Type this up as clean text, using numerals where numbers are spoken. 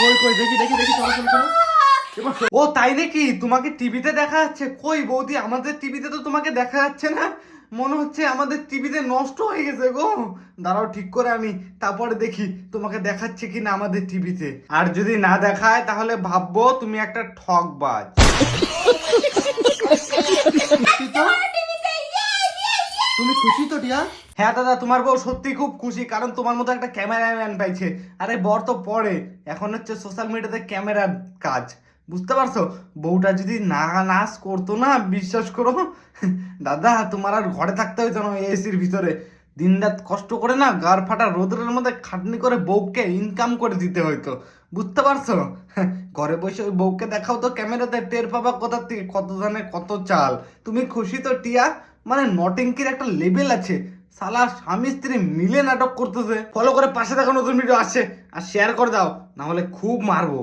কই কই দেখি দেখি দেখি, চলো চলো চলো। ও তাই নাকি, তোমাকে টিভিতে দেখা যাচ্ছে? কই বৌদি, আমাদের টিভিতে তো তোমাকে দেখা যাচ্ছে না। মনে হচ্ছে আমাদের টিভিতে নষ্ট হয়ে গেছে গো। দাঁড়াও ঠিক করে আমি তারপরে দেখি তোমাকে দেখাচ্ছে কি না আমাদের টিভিতে। আর যদি না দেখায় তাহলে ভাববো তুমি একটা ঠকবাজ। সত্যি তো? তুমি খুশি তো টিয়া? হ্যাঁ দাদা, তোমার বউ সত্যি খুব খুশি, কারণ তোমার মতো একটা ক্যামেরাম্যান পাইছে। আরে বর তো পরে, এখন হচ্ছে সোশ্যাল মিডিয়াতে ক্যামেরার কাজ, বুঝতে পারছো? বউটা যদি না নাচ করতো না, বিশ্বাস করো দাদা, তোমার আর ঘরে থাকতে হইতো না এসির ভিতরে। দিনরাত কষ্ট করে না, গার ফাটা রোদের মধ্যে খাটনি করে বউকে ইনকাম করে দিতে হইতো, বুঝতে পারছো? ঘরে বসে ওই বউকে দেখাও তো ক্যামেরাতে, টের পাবা কোথা থেকে কত জানে কত চাল। তুমি খুশি তো টিয়া? মানে নটেঙ্কির একটা লেভেল আছে। সালা স্বামী স্ত্রী মিলে নাটক করতেছে। ফলো করে পাশে থাকা নতুন ভিডিও আসছে, আর শেয়ার করে দাও, না হলে খুব মারবো।